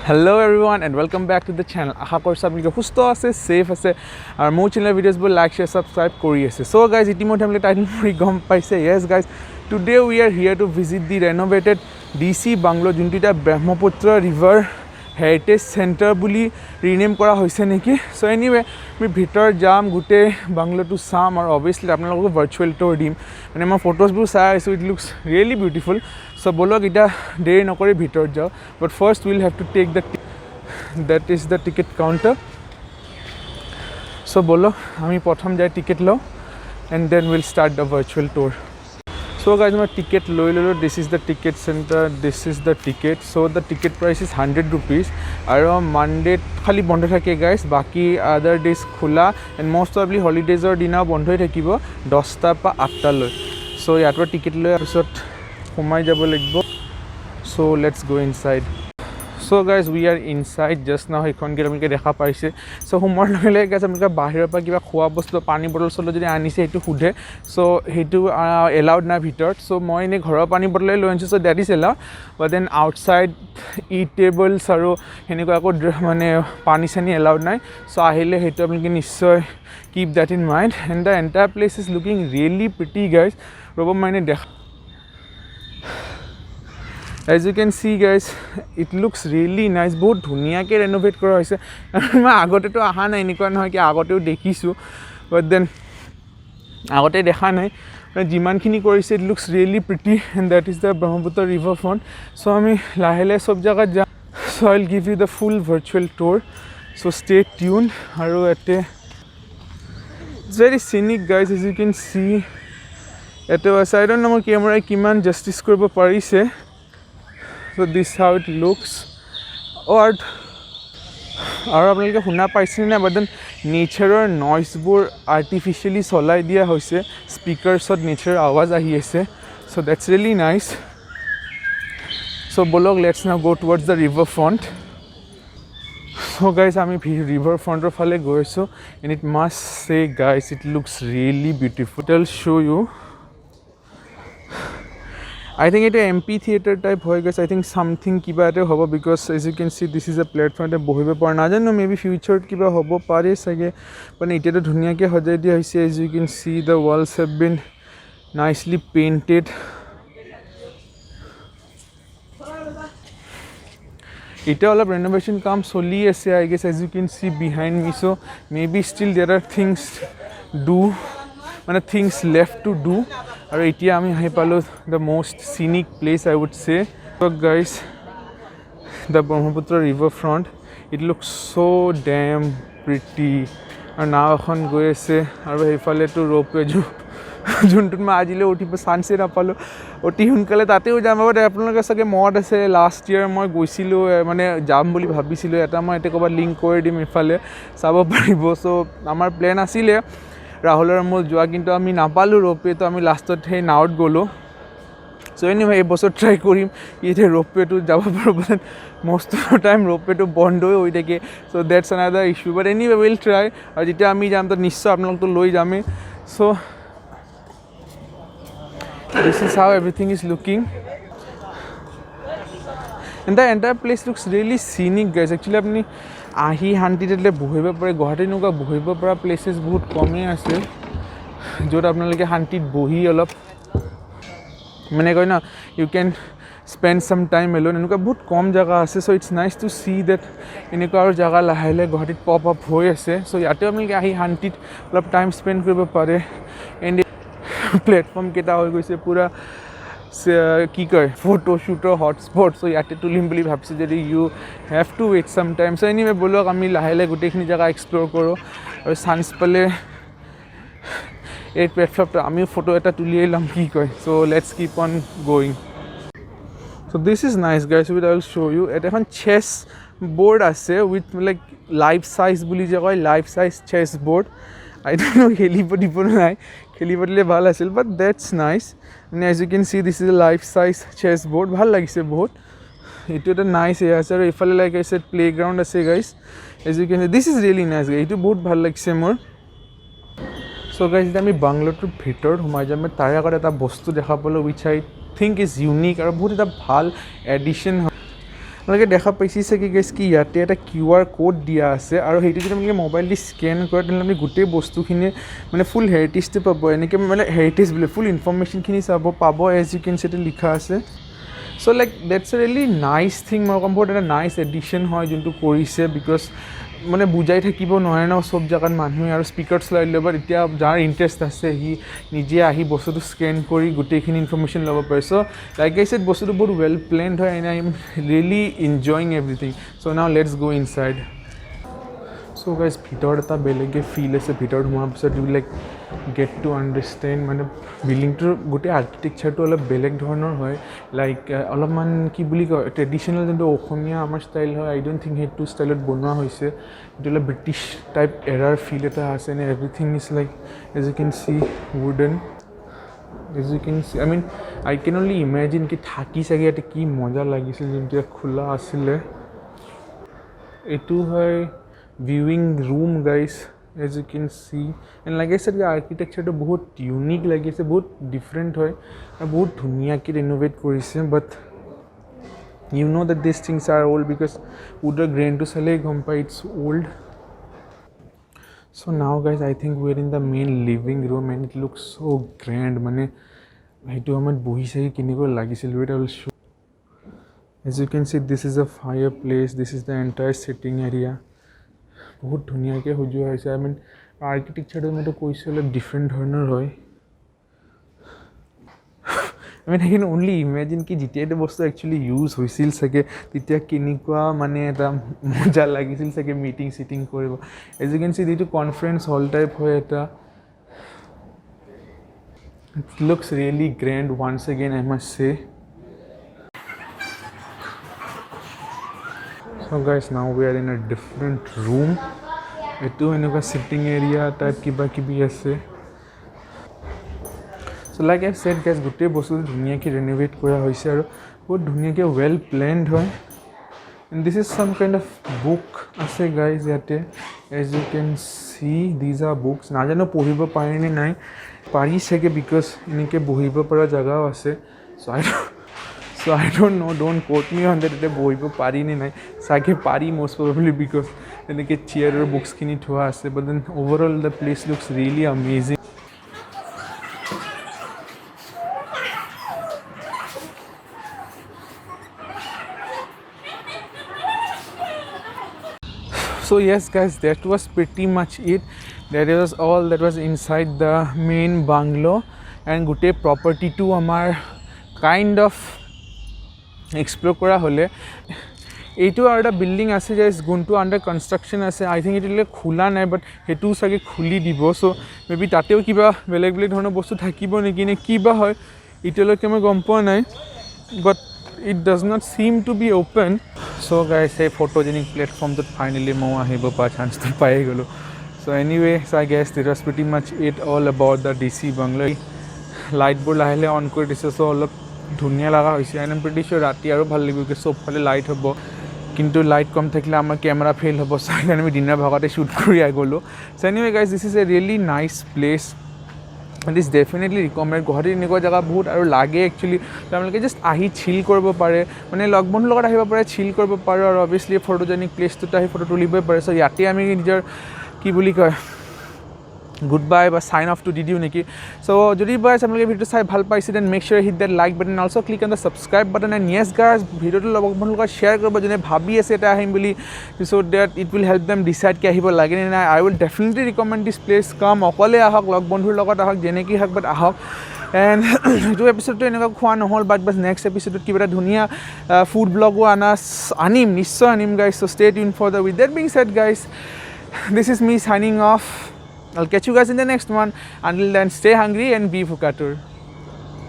Hello everyone and welcome back to the channel. আশা কৰিছোঁ আপোনালোকে সুস্থ আছে, সেফ আছে আৰু মোৰ চেনেলৰ ভিডিঅ'ছবোৰ লাইক শেয়াৰ সাবস্ক্ৰাইব কৰি আছে। সো গাইজ ইতিমধ্যে আপোনালোকে টাইটেল পঢ়ি গম পাইছে। Yes guys, today we are here to visit the renovated DC Bungalow যোনটো এটা ব্ৰহ্মপুত্ৰ ৰিভাৰ হেৰিটেজ চেণ্টাৰ বুলি ৰিনেম কৰা হৈছে নেকি। সো এনিৱে আমি ভিতৰ যাম, গোটেই বাংলোটো চাম আৰু অবভিয়াছলি আপোনালোকক ভাৰ্চুৱেল টুৰ দিম। মানে মই ফটোজবোৰ চাই আছোঁ, it looks really beautiful. So বলক এতিয়া দেৰি নকৰি ভিতৰত যাওঁ। But first will have to take the that is the ticket counter. So bolo ami prothom jai ticket lo and then we'll start the virtual tour. So guys, my ticket loi lolo. This is the ticket center, this is the ticket. So the ticket price is 100 rupees aro Monday khali bondo thake guys, baki other days khula and most probably holidays or dina bondo thakibo 10 ta pa 8 ta loi. So yator ticket loi apsot humai jabo lagbo. So let's go inside. So guys, we are inside just now. Ekhon gate amike dekha paise. So humor lagile guys amike bahir pa kiba khua bostu pani bottle solo jodi anise etu hudhe. So hetu allowed na bhitor. So moi ne ghor pani bottle loi anchu, so that is allowed. But then outside eatables aru heniko ako mane pani sani allowed nai. So ahile hetu apnike nishoy keep that in mind. And the entire place is looking really pretty guys. Robo mane dekha. As you can see guys, it looks really nice. बहुत धुनिया के renovate करा होइसे। मैं आगोटे तो आहा नहीं निकल ना कि आगोटे वो देखिसु, but then आगोटे देखा नहीं। जिमान खिनी कोरिसे, it looks really pretty and that is the Brahmaputra river front. So हमें लाहेले सब जगह जा। So I'll give you the full virtual tour. So stay tuned. आरो एटे it's very scenic guys, as you can see. एटे वैसे I don't know more camera किमान justice करबो पारिसे. So this how it looks. Or আপোনালোকে শুনা পাইছে না, but then নেচাৰৰ নয়েজবোৰ আৰ্টিফিশিয়ালি চলাই দিয়া হৈছে, স্পিকাৰছত নেচাৰৰ আৱাজ আহি আছে. So that's really nice. So বলক let's now go towards the river front. So guys, আমি river frontৰ ফালে গৈ আছো and it must say guys, it looks really beautiful. I'll show you. I think it is amphitheater type hoy guys. I think something kiba ate hobo because as you can see this is a platform te bohibe par na jano, maybe future kiba hobo pare sage, but ite to dhuniya ke hojai dia hoise. As you can see the walls have been nicely painted. Ite all of renovation kam soli ase I guess, as you can see behind me. So maybe still there are things left to do. আৰু এতিয়া আমি আহি পালো the most scenic place I would say. So guys, the Brahmaputra river front, it looks so damn pretty. আৰু নাও এখন গৈ আছে আৰু এইফালে তো ৰোপৱে যোনটোত মই আজিলে উঠিব চান্সে নাপালো। অতি সোনকালে তাতেও যাম। আপোনালোকে চাগে মত আছে লাষ্ট ইয়াৰ মই গৈছিলোঁ, মানে যাম বুলি ভাবিছিলোঁ। এটা মই এতিয়া ক'ৰবাত লিংক কৰি দিম, এইফালে চাব পাৰিব। চ' আমাৰ প্লেন আছিলে ৰাহুলৰ মোৰ যোৱা, কিন্তু আমি নাপালোঁ ৰোপৱে, তো আমি লাষ্টত সেই নাৱত গ'লোঁ। চ' এনিৱে এই বছৰ ট্ৰাই কৰিম এতিয়া ৰোপৱেটো যাব পাৰোঁ, বাট মষ্ট অফ টাইম ৰোপৱেটো বন্ধই হৈ থাকে। So' that's another issue, but anyway will try. আৰু যেতিয়া আমি যাম তো নিশ্চয় আপোনালোকতো লৈ যামেই। So' this is how everything is looking and the entire place looks really scenic guys. Actually আপুনি আহি শান্তিতে বহিব পাৰে। গুৱাহাটীত এনেকুৱা বহিব পৰা প্লেচেছ বহুত কমেই আছে য'ত আপোনালোকে শান্তিত বহি অলপ মানে কয় না you can spend some time alone, এনেকুৱা বহুত কম জেগা আছে। So' it's nice to see that এনেকুৱা আৰু জেগা লাহে লাহে গুৱাহাটীত পপ আপ হৈ আছে। চ' ইয়াতেও আপোনালোকে আহি শান্তিত অলপ টাইম স্পেণ্ড কৰিব পাৰে। এণ্ড প্লেটফৰ্ম কেইটা হৈ গৈছে পূৰা কি কয় ফটোশ্বুটৰ হটস্পট। চ' ইয়াতে তুলিম বুলি ভাবিছোঁ যদি ইউ হেভ টু ৱেইট চাম টাইম। চ' এনিৱে বলক আমি লাহে লাহে গোটেইখিনি জেগা এক্সপ্ল'ৰ কৰোঁ আৰু চান্স পালে এই প্লেটফৰ্মটো আমিও ফটো এটা তুলিয়াই ল'ম, কি কয়। So' let's keep on going. So' this is nice guys, with I will show' you. এটা এখন চেছ বৰ্ড আছে উইথ লাইক লাইফ চাইজ বুলি যে কয়, life size chess board. I don't know' খেলিব দিব নাই, খেলিব দিলে ভাল আছিল, বাট ডেটছ নাইচ। মানে as you can see this is a life size chess board, ভাল লাগিছে বহুত। এইটো এটা নাইচ এয়া আছে। আৰু এইফালে লাইক আছে প্লে গ্ৰাউণ্ড আছে guys, as you can see this is really nice guys. এইটো বহুত ভাল লাগিছে মোৰ। চ' গাইজ এতিয়া আমি বাংলোটোৰ ভিতৰত সোমাই যাম। তাৰে আগত এটা বস্তু দেখা পালোঁ wish I think is unique আৰু বহুত এটা ভাল এডিশ্যন হয়। আপোনালোকে দেখা পাইছে চাগে গাইজ কি ইয়াতে এটা QR কোড দিয়া আছে আৰু সেইটো যদি আপোনালোকে মোবাইল দি স্কেন কৰে তেনেহ'লে আপুনি গোটেই বস্তুখিনি মানে ফুল হেৰিটেজটো পাব এনেকৈ মানে হেৰিটেজ বোলে ফুল ইনফৰ্মেশ্যনখিনি পাব এজ ইউ কেন চিতে লিখা আছে so' like that's a really nice thing মই ক'ম বহুত এটা নাইচ এডিশ্যন হয় যোনটো কৰিছে বিকজ মানে বুজাই থাকিব নোৱাৰে ন চব জেগাত মানুহে আৰু স্পীকাৰ্ছ লৈ ল'ব এতিয়া যাৰ ইণ্টাৰেষ্ট আছে সি নিজে আহি বস্তুটো স্কেন কৰি গোটেইখিনি ইনফৰ্মেশ্যন ল'ব পাৰে চ' লাইক আই ছেড বস্তুটো বহুত ৱেল প্লেনড হয় and I am really enjoying everything so' now let's go inside so' guys ভিতৰত এটা বেলেগে ফিল আছে ভিতৰত সোমোৱাৰ পিছত you like get to understand মানে বিল্ডিংটোৰ গোটেই আৰ্কিটেকচাৰটো অলপ বেলেগ ধৰণৰ হয় লাইক অলপমান কি বুলি কয় ট্ৰেডিশ্যনেল যোনটো অসমীয়া আমাৰ ষ্টাইল হয় আই ডোণ্ট থিংক সেইটো ষ্টাইলত বনোৱা হৈছে এইটো অলপ ব্ৰিটিছ টাইপ এৰাৰ ফিল এটা আছে and everything is like as you can see wooden as you can see I mean I can only imagine কি থাকি চাগে ইয়াতে কি মজা লাগিছিল যোনটো খোলা আছিলে এইটো হয় viewing room guys as you can see and like I said the architecture to bahut unique lagise bahut different hoy bahut dhuniya ki renovate korise but you know that these things are old because wood grain to sale gom pa it's old so now guys I think we are in the main living room and it looks so grand mane etu amar bohi sai kiniko lagisil wait I will show as you can see this is a fireplace this is the entire sitting area বহুত ধুনীয়াকৈ সজোৱা হৈছে I mean আৰ্কিটেকচাৰটো মইতো কৈছোঁ অলপ different ধৰণৰ হয় আই mean I can only imagine কি যেতিয়া এইটো বস্তু একচুৱেলি ইউজ হৈছিল চাগে তেতিয়া কেনেকুৱা মানে এটা মজা লাগিছিল চাগে মিটিং চিটিং কৰিব এজ ইউ কেন চি যিটো কনফাৰেঞ্চ হল টাইপ হয় এটা it looks really grand once again I must চে So guys now we are in a different room etu enuka sitting area type kiba kibi ase so like I said guys gote bostu dhuniya ki renovate kora hoise aru bahut dhuniya ke well planned hoy and this is some kind of book ase guys yate as you can see these are books na jano pohibo pare ni nai pari sege because enike bohibo para jaga ase so I don't know don't quote me on that ete bohibo pari ni nai sage pari most probably because enike chair or books kini thua ase but then overall the place looks really amazing so yes guys that was pretty much it that was all that was inside the main bungalow and gote property to amar kind of explore kora hole এইটো আৰু এটা building আছে যে গুণটো under construction আছে আই think এইটো খোলা নাই বাট সেইটো চাগে খুলি দিব চ' মেবি তাতেও কিবা বেলেগ বেলেগ ধৰণৰ বস্তু থাকিব নেকি নে কিবা হয় এতিয়ালৈকে মই গম পোৱা নাই but it does not seem to be open so' guys এই ফটোজেনিক প্লেটফৰ্মটোত ফাইনেলি মই আহিব পৰা চান্সটো পাই গ'লোঁ so' anyway so' I guess that was pretty much it all about the DC bungalow লাইটবোৰ লাহে লাহে অন কৰি দিছে চ' অলপ ধুনীয়া লগা হৈছে এণ্ড আই এম প্ৰিটি চিয়'ৰ ৰাতি আৰু ভাল লাগিব চবফালে লাইট হ'ব কিন্তু লাইট কম থাকিলে আমাৰ কেমেৰা ফেইল হ'ব সেইকাৰণে আমি দিনৰ ভাগতে শ্বুট কৰি গ'লোঁ so' anyway guys this is a really nice place this definitely recommend গুৱাহাটীত এনেকুৱা জেগা বহুত আৰু লাগে একচুৱেলি তেওঁলোকে জাষ্ট আহি চিল কৰিব পাৰে মানে লগ বন্ধুৰ লগত আহিব পাৰে চিল কৰিব পাৰে আৰু অভিয়াছলি ফটোজেনিক প্লেচটোত আহি ফটো তুলিবই পাৰে চ' ইয়াতে আমি নিজৰ কি বুলি কয় গুড বাই বা সাইন অফ টু দি দিওঁ নেকি চ' যদি গাইজ আপোনালোকে ভিডিঅ'টো চাই ভাল পাইছে then make sure hit that like button also' click on the subscribe button and yes guys ভিডিঅ'টো আপোনালোকৰ লগত শ্বেয়াৰ কৰিব যোনে ভাবি আছে এটা আহিম বুলি so' that it will help them decide কি আহিব লাগে নে নাই I will definitely recommend this place come অকলে আহক লগ বন্ধুৰ লগত আহক যেনেকৈ হওক বাট আহক এণ্ড সেইটো এপিছ'ডটো এনেকুৱা খোৱা নহ'ল বাট নেক্সট এপিছ'ডত কিবা এটা ধুনীয়া ফুড ব্লগো আনিম নিশ্চয় আনিম guys so' stay tune for the with that being said guys this is me signing off I'll catch you guys in the next one. Until then, stay hungry and be Fukatur.